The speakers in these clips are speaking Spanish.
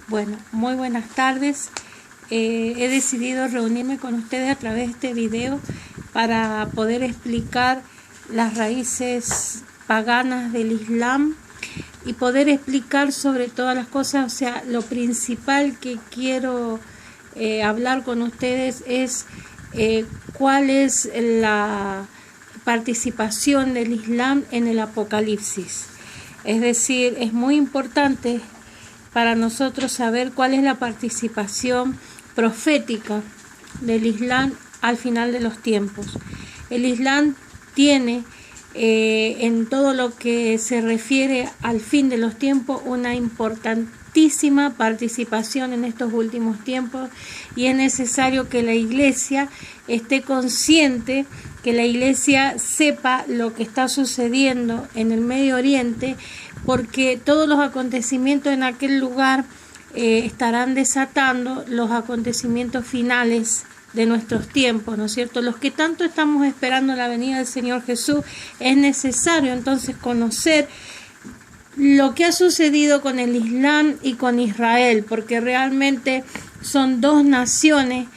Bueno, muy buenas tardes. He decidido reunirme con ustedes a través de este video para poder explicar las raíces paganas del Islam y poder explicar sobre todas las cosas. O sea, lo principal que quiero hablar con ustedes es cuál es la participación del Islam en el Apocalipsis. Es decir, es muy importante para nosotros saber cuál es la participación profética del Islam al final de los tiempos. El Islam tiene en todo lo que se refiere al fin de los tiempos una importantísima participación en estos últimos tiempos, y es necesario que la Iglesia esté consciente, que la Iglesia sepa lo que está sucediendo en el Medio Oriente, porque todos los acontecimientos en aquel lugar estarán desatando los acontecimientos finales de nuestros tiempos, ¿no es cierto? Los que tanto estamos esperando la venida del Señor Jesús, es necesario entonces conocer lo que ha sucedido con el Islam y con Israel, porque realmente son dos naciones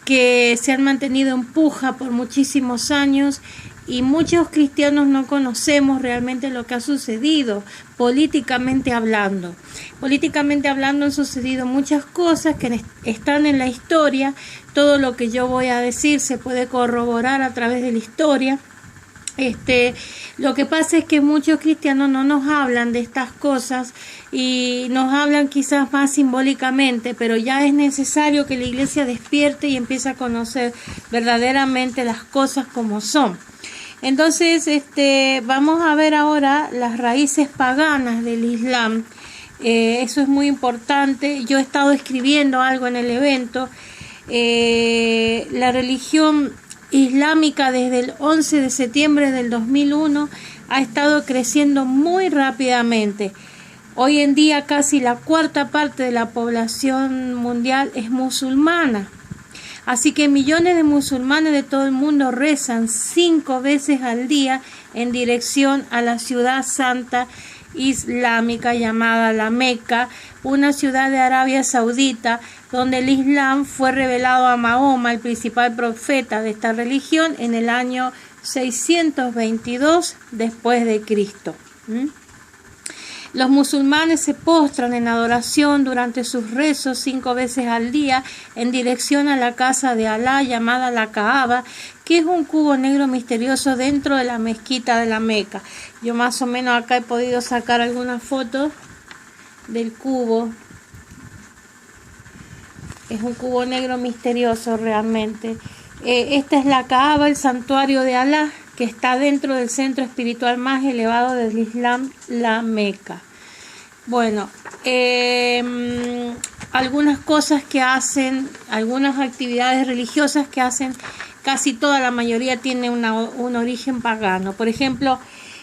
que se han mantenido en puja por muchísimos años, y muchos cristianos no conocemos realmente lo que ha sucedido políticamente hablando. Políticamente hablando han sucedido muchas cosas que están en la historia. Todo lo que yo voy a decir se puede corroborar a través de la historia. Lo que pasa es que muchos cristianos no nos hablan de estas cosas y nos hablan quizás más simbólicamente, pero ya es necesario que la Iglesia despierte y empiece a conocer verdaderamente las cosas como son. Entonces, vamos a ver ahora las raíces paganas del Islam. Eso es muy importante. Yo he estado escribiendo algo en el evento. La religión islámica desde el 11 de septiembre del 2001 ha estado creciendo muy rápidamente. Hoy en día casi la cuarta parte de la población mundial es musulmana. Así que millones de musulmanes de todo el mundo rezan 5 veces al día en dirección a la ciudad santa islámica llamada la Meca, una ciudad de Arabia Saudita donde el Islam fue revelado a Mahoma, el principal profeta de esta religión, en el año 622 después de Cristo. Los musulmanes se postran en adoración durante sus rezos 5 veces al día en dirección a la casa de Alá llamada la Kaaba, que es un cubo negro misterioso dentro de la mezquita de la Meca. Yo más o menos acá he podido sacar algunas fotos del cubo. Es un cubo negro misterioso realmente. Esta es la Kaaba, el santuario de Alá, que está dentro del centro espiritual más elevado del Islam, la Meca. Bueno, algunas cosas que hacen, algunas actividades religiosas que hacen, casi toda la mayoría tiene un origen pagano. Por ejemplo,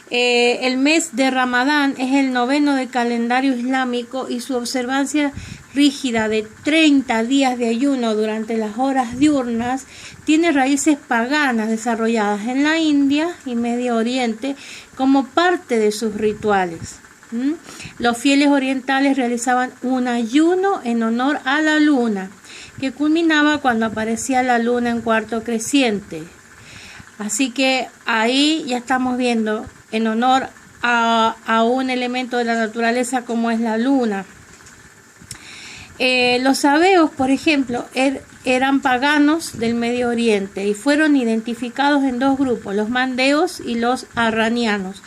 el mes de Ramadán es el 9º del calendario islámico, y su observancia rígida de 30 días de ayuno durante las horas diurnas tiene raíces paganas desarrolladas en la India y Medio Oriente como parte de sus rituales. Los fieles orientales realizaban un ayuno en honor a la luna, que culminaba cuando aparecía la luna en cuarto creciente. Así que ahí ya estamos viendo en honor a un elemento de la naturaleza como es la luna. Los sabeos, por ejemplo, eran paganos del Medio Oriente y fueron identificados en dos grupos, los mandeos y los arranianos.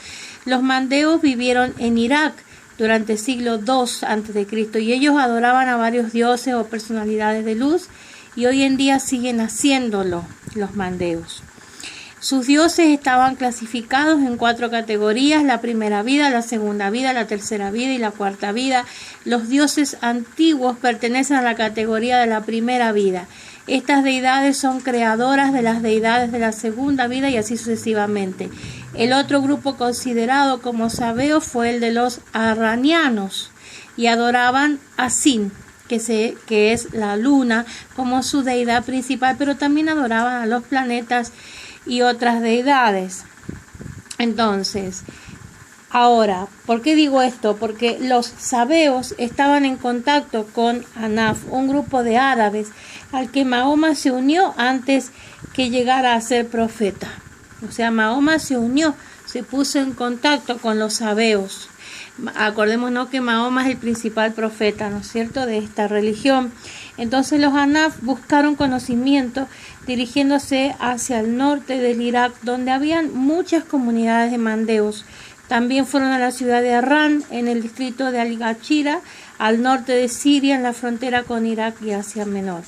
Los mandeos vivieron en Irak durante el siglo II a.C. y ellos adoraban a varios dioses o personalidades de luz, y hoy en día siguen haciéndolo los mandeos. Sus dioses estaban clasificados en 4 categorías: la primera vida, la segunda vida, la tercera vida y la cuarta vida. Los dioses antiguos pertenecen a la categoría de la primera vida. Estas deidades son creadoras de las deidades de la segunda vida y así sucesivamente. El otro grupo considerado como sabeo fue el de los arranianos, y adoraban a Sin, que es la luna, como su deidad principal, pero también adoraban a los planetas y otras deidades. Entonces, Ahora, ¿por qué digo esto? Porque los sabeos estaban en contacto con Anaf, un grupo de árabes al que Mahoma se unió antes que llegara a ser profeta. O sea, Mahoma se unió, se puso en contacto con los sabeos. Acordémonos que Mahoma es el principal profeta, ¿no es cierto?, de esta religión. Entonces los Anaf buscaron conocimiento dirigiéndose hacia el norte del Irak, donde habían muchas comunidades de mandeos. También fueron a la ciudad de Arran, en el distrito de Al-Gachira, al norte de Siria, en la frontera con Irak y Asia Menor.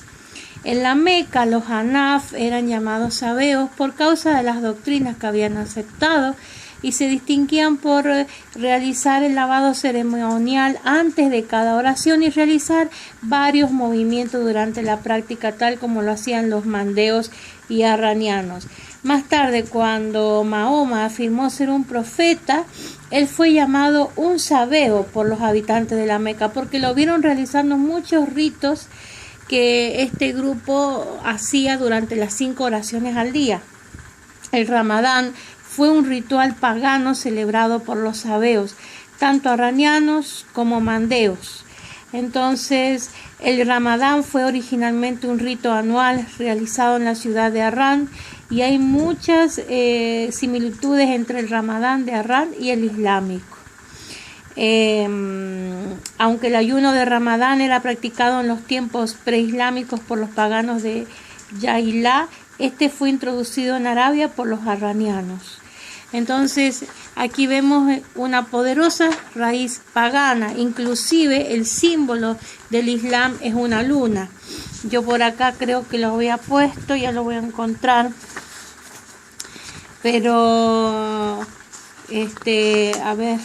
En la Meca, los Hanaf eran llamados sabeos por causa de las doctrinas que habían aceptado y se distinguían por realizar el lavado ceremonial antes de cada oración y realizar varios movimientos durante la práctica, tal como lo hacían los mandeos y arranianos. Más tarde, cuando Mahoma afirmó ser un profeta, él fue llamado un sabeo por los habitantes de la Meca, porque lo vieron realizando muchos ritos que este grupo hacía durante las 5 oraciones al día. El Ramadán fue un ritual pagano celebrado por los sabeos, tanto arranianos como mandeos. Entonces, el Ramadán fue originalmente un rito anual realizado en la ciudad de Arran, y hay muchas similitudes entre el Ramadán de Arran y el islámico. Aunque el ayuno de Ramadán era practicado en los tiempos preislámicos por los paganos de Yailá, este fue introducido en Arabia por los arranianos. Entonces, aquí vemos una poderosa raíz pagana, inclusive el símbolo del Islam es una luna. Yo por acá creo que lo había puesto, ya lo voy a encontrar, pero a ver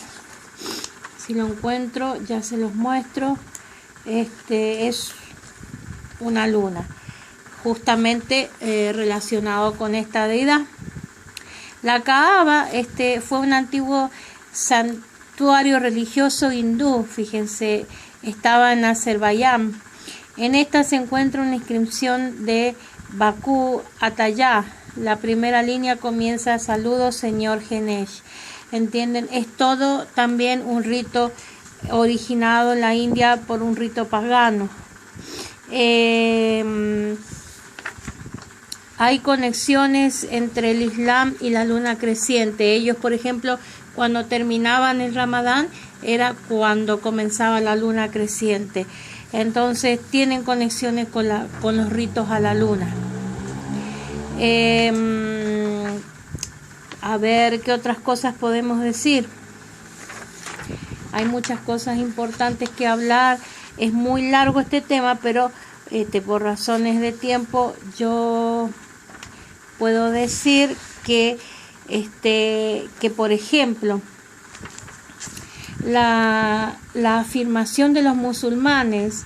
si lo encuentro, ya se los muestro. Es una luna, justamente relacionado con esta deidad. La Kaaba fue un antiguo santuario religioso hindú, fíjense, estaba en Azerbaiyán. En esta se encuentra una inscripción de Bakú Atayá. La primera línea comienza: saludos señor Ganesh. ¿Entienden? Es todo también un rito originado en la India por un rito pagano. Hay conexiones entre el Islam y la luna creciente. Ellos, por ejemplo, cuando terminaban el Ramadán, era cuando comenzaba la luna creciente. Entonces, tienen conexiones con los ritos a la luna. A ver, ¿qué otras cosas podemos decir? Hay muchas cosas importantes que hablar. Es muy largo este tema, pero por razones de tiempo yo puedo decir que por ejemplo la afirmación de los musulmanes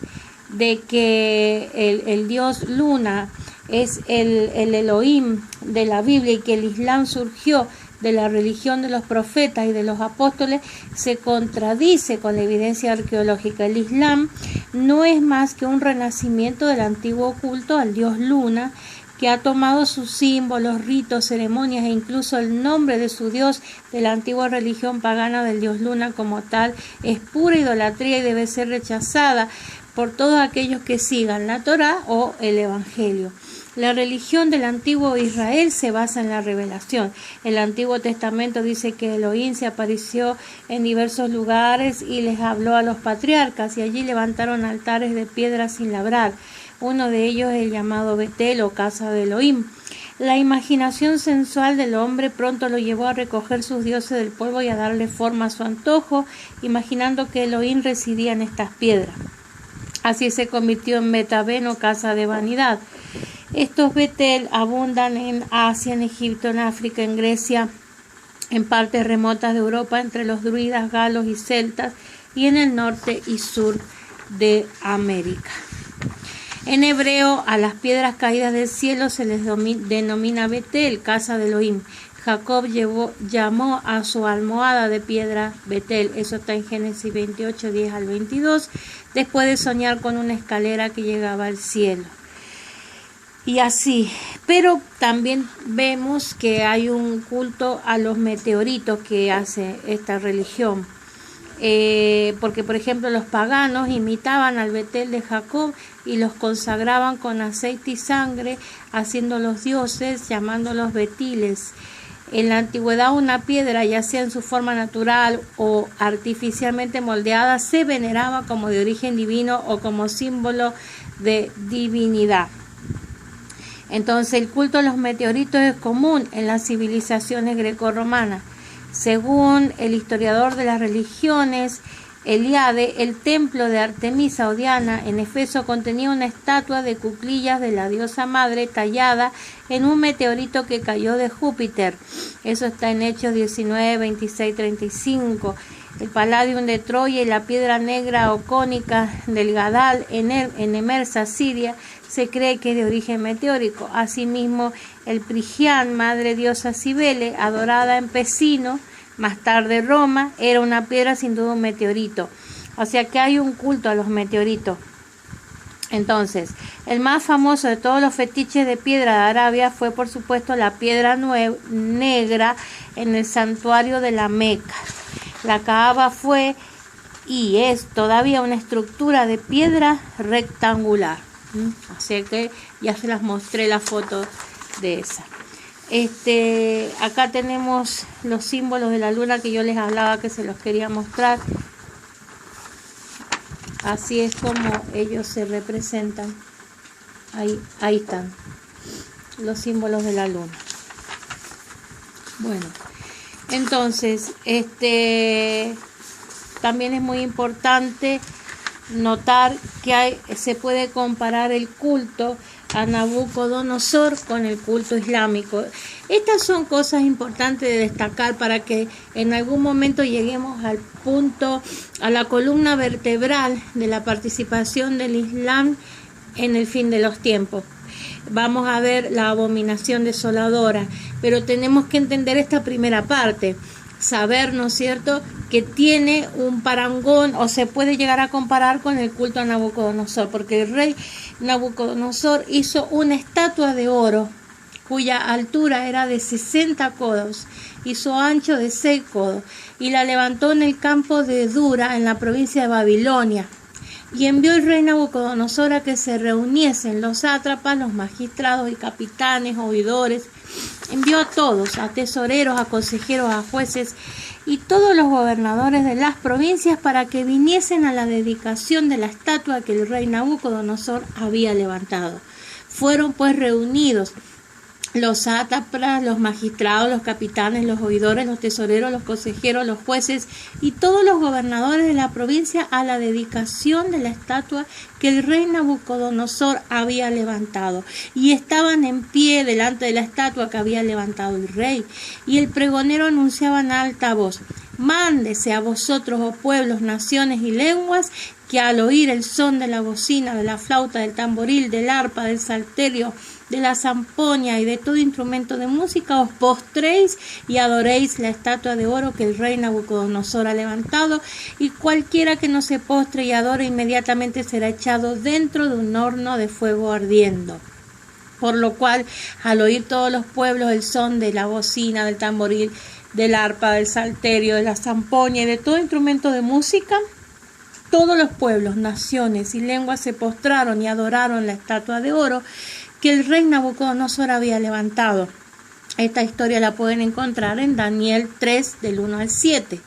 de que el dios Luna es el Elohim de la Biblia y que el Islam surgió de la religión de los profetas y de los apóstoles se contradice con la evidencia arqueológica. El Islam no es más que un renacimiento del antiguo culto al dios Luna, que ha tomado sus símbolos, ritos, ceremonias e incluso el nombre de su dios de la antigua religión pagana del dios Luna como tal. Es pura idolatría y debe ser rechazada por todos aquellos que sigan la Torá o el Evangelio. La religión del antiguo Israel se basa en la revelación. El Antiguo Testamento dice que Elohim se apareció en diversos lugares y les habló a los patriarcas, y allí levantaron altares de piedra sin labrar. Uno de ellos es el llamado Betel o casa de Elohim. La imaginación sensual del hombre pronto lo llevó a recoger sus dioses del polvo y a darle forma a su antojo, imaginando que Elohim residía en estas piedras. Así se convirtió en Betabén o casa de vanidad. Estos Betel abundan en Asia, en Egipto, en África, en Grecia, en partes remotas de Europa, entre los druidas, galos y celtas, y en el norte y sur de América. En hebreo, a las piedras caídas del cielo se les denomina Betel, casa de Elohim. Jacob llamó a su almohada de piedra Betel. Eso está en Génesis 28, 10 al 22, después de soñar con una escalera que llegaba al cielo. y así. Pero también vemos que hay un culto a los meteoritos que hace esta religión. Porque por ejemplo los paganos imitaban al Betel de Jacob y los consagraban con aceite y sangre, haciéndolos dioses, llamándolos betiles. En la antigüedad una piedra, ya sea en su forma natural o artificialmente moldeada, se veneraba como de origen divino o como símbolo de divinidad. Entonces el culto a los meteoritos es común en las civilizaciones grecorromanas. Según el historiador de las religiones Eliade, el templo de Artemisa o Diana en Efeso contenía una estatua de cuclillas de la diosa madre tallada en un meteorito que cayó de Júpiter. Eso está en Hechos 19, 26, 35. El Palladium de Troya y la piedra negra o cónica del Gadal en Emersa, Siria, se cree que es de origen meteórico. Asimismo, el Prigian, madre diosa Cibele, adorada en Pesino, más tarde Roma, era una piedra, sin duda un meteorito. O sea que hay un culto a los meteoritos. Entonces, el más famoso de todos los fetiches de piedra de Arabia fue, por supuesto, la piedra negra en el santuario de la Meca. La Kaaba fue y es todavía una estructura de piedra rectangular. Así que ya se las mostré la foto de esa. Acá tenemos los símbolos de la luna que yo les hablaba, que se los quería mostrar. Así es como ellos se representan. Ahí están los símbolos de la luna. Bueno, entonces también es muy importante notar que se puede comparar el culto a Nabucodonosor con el culto islámico. Estas son cosas importantes de destacar para que en algún momento lleguemos al punto, a la columna vertebral de la participación del Islam en el fin de los tiempos. Vamos a ver la abominación desoladora, pero tenemos que entender esta primera parte. Saber, ¿no es cierto?, que tiene un parangón o se puede llegar a comparar con el culto a Nabucodonosor, porque el rey Nabucodonosor hizo una estatua de oro cuya altura era de 60 codos y su ancho de 6 codos, y la levantó en el campo de Dura, en la provincia de Babilonia. Y envió el rey Nabucodonosor a que se reuniesen los sátrapas, los magistrados y capitanes, oidores. Envió a todos, a tesoreros, a consejeros, a jueces y todos los gobernadores de las provincias para que viniesen a la dedicación de la estatua que el rey Nabucodonosor había levantado. Fueron pues reunidos los sátrapas, los magistrados, los capitanes, los oidores, los tesoreros, los consejeros, los jueces y todos los gobernadores de la provincia a la dedicación de la estatua que el rey Nabucodonosor había levantado. Y estaban en pie delante de la estatua que había levantado el rey. Y el pregonero anunciaba en alta voz: mándese a vosotros, oh pueblos, naciones y lenguas, que al oír el son de la bocina, de la flauta, del tamboril, del arpa, del salterio, de la zampoña y de todo instrumento de música, os postréis y adoréis la estatua de oro que el rey Nabucodonosor ha levantado, y cualquiera que no se postre y adore inmediatamente será echado dentro de un horno de fuego ardiendo. Por lo cual, al oír todos los pueblos el son de la bocina, del tamboril, del arpa, del salterio, de la zampoña y de todo instrumento de música, todos los pueblos, naciones y lenguas se postraron y adoraron la estatua de oro que el rey Nabucodonosor había levantado. Esta historia la pueden encontrar en Daniel 3, del 1 al 7.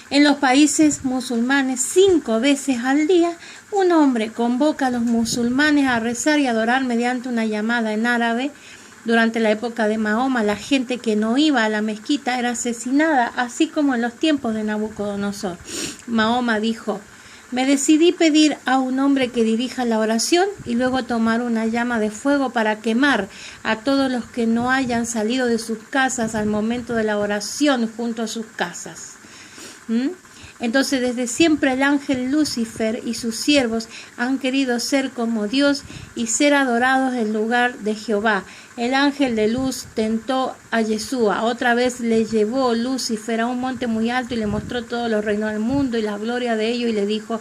En los países musulmanes, 5 veces al día, un hombre convoca a los musulmanes a rezar y adorar mediante una llamada en árabe. Durante la época de Mahoma, la gente que no iba a la mezquita era asesinada, así como en los tiempos de Nabucodonosor. Mahoma dijo: me decidí pedir a un hombre que dirija la oración y luego tomar una llama de fuego para quemar a todos los que no hayan salido de sus casas al momento de la oración junto a sus casas. Entonces, desde siempre el ángel Lucifer y sus siervos han querido ser como Dios y ser adorados en lugar de Jehová. El ángel de luz tentó a Yeshua. Otra vez le llevó Lucifer a un monte muy alto y le mostró todos los reinos del mundo y la gloria de ellos, y le dijo: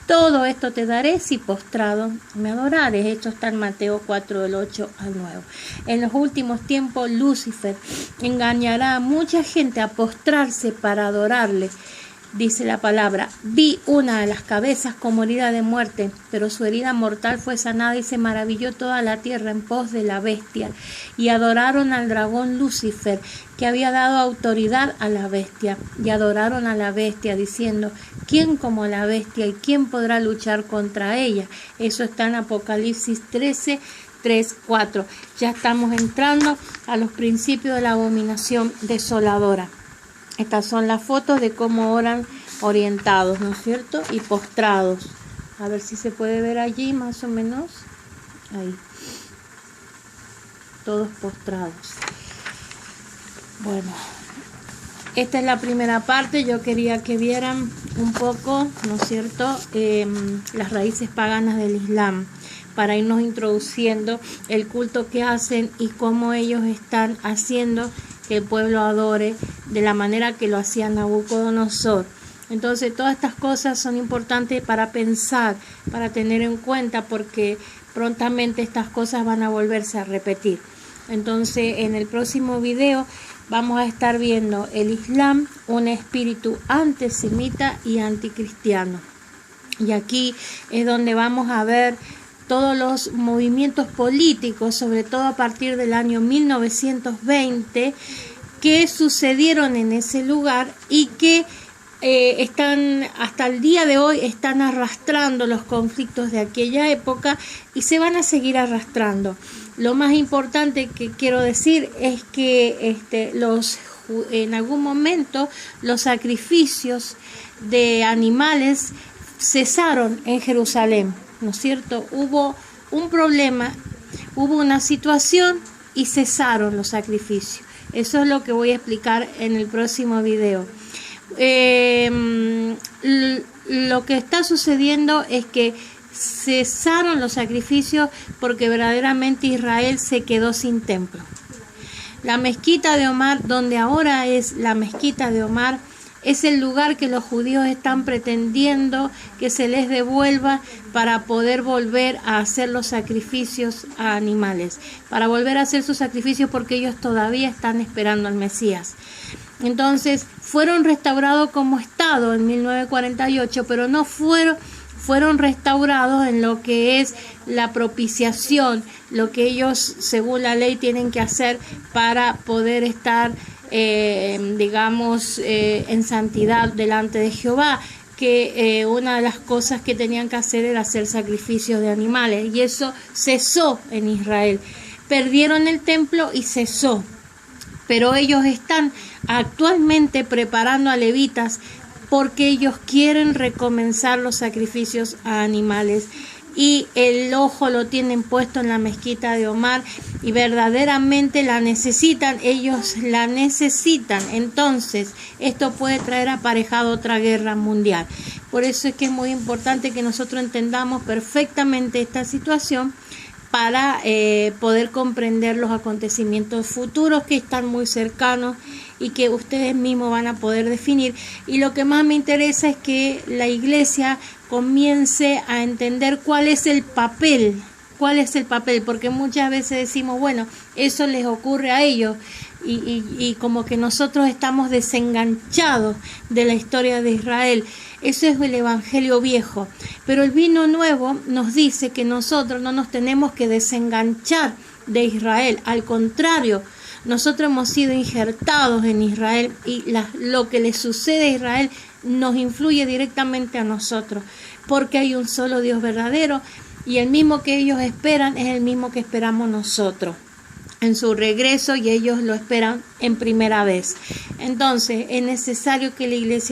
Todo esto te daré si postrado me adorares. Esto está en Mateo 4, del 8 al 9. En los últimos tiempos, Lucifer engañará a mucha gente a postrarse para adorarle. Dice la palabra: vi una de las cabezas como herida de muerte, pero su herida mortal fue sanada, y se maravilló toda la tierra en pos de la bestia. Y adoraron al dragón Lucifer, que había dado autoridad a la bestia. Y adoraron a la bestia, diciendo: ¿quién como la bestia? ¿Y quién podrá luchar contra ella? Eso está en Apocalipsis 13, 3, 4. Ya estamos entrando a los principios de la abominación desoladora. Estas son las fotos de cómo oran orientados, ¿no es cierto? Y postrados. A ver si se puede ver allí más o menos. Ahí. Todos postrados. Bueno, esta es la primera parte. Yo quería que vieran un poco, ¿no es cierto?, las raíces paganas del Islam, para irnos introduciendo el culto que hacen y cómo ellos están haciendo que el pueblo adore de la manera que lo hacía Nabucodonosor. Entonces, todas estas cosas son importantes para pensar, para tener en cuenta, porque prontamente estas cosas van a volverse a repetir. Entonces, en el próximo video vamos a estar viendo el Islam, un espíritu antisemita y anticristiano. Y aquí es donde vamos a ver todos los movimientos políticos, sobre todo a partir del año 1920, que sucedieron en ese lugar y que están hasta el día de hoy están arrastrando los conflictos de aquella época y se van a seguir arrastrando. Lo más importante que quiero decir es que en algún momento los sacrificios de animales cesaron en Jerusalén, ¿no es cierto? Hubo un problema, hubo una situación y cesaron los sacrificios. Eso es lo que voy a explicar en el próximo video. Lo que está sucediendo es que cesaron los sacrificios porque verdaderamente Israel se quedó sin templo. La mezquita de Omar, donde ahora es la mezquita de Omar, es el lugar que los judíos están pretendiendo que se les devuelva para poder volver a hacer los sacrificios a animales, para volver a hacer sus sacrificios, porque ellos todavía están esperando al Mesías. Entonces fueron restaurados como Estado en 1948, pero no fueron restaurados en lo que es la propiciación, lo que ellos según la ley tienen que hacer para poder estar en santidad delante de Jehová, que una de las cosas que tenían que hacer era hacer sacrificios de animales, y eso cesó en Israel. Perdieron el templo y cesó, pero ellos están actualmente preparando a levitas porque ellos quieren recomenzar los sacrificios a animales. Y el ojo lo tienen puesto en la mezquita de Omar y verdaderamente la necesitan, ellos la necesitan. Entonces esto puede traer aparejado otra guerra mundial. Por eso es que es muy importante que nosotros entendamos perfectamente esta situación para poder comprender los acontecimientos futuros que están muy cercanos y que ustedes mismos van a poder definir. Y lo que más me interesa es que la iglesia comience a entender cuál es el papel, porque muchas veces decimos, bueno, eso les ocurre a ellos, y como que nosotros estamos desenganchados de la historia de Israel. Eso es el evangelio viejo, pero el vino nuevo nos dice que nosotros no nos tenemos que desenganchar de Israel, al contrario, nosotros hemos sido injertados en Israel y lo que le sucede a Israel nos influye directamente a nosotros, porque hay un solo Dios verdadero y el mismo que ellos esperan es el mismo que esperamos nosotros en su regreso, y ellos lo esperan en primera vez. Entonces es necesario que la iglesia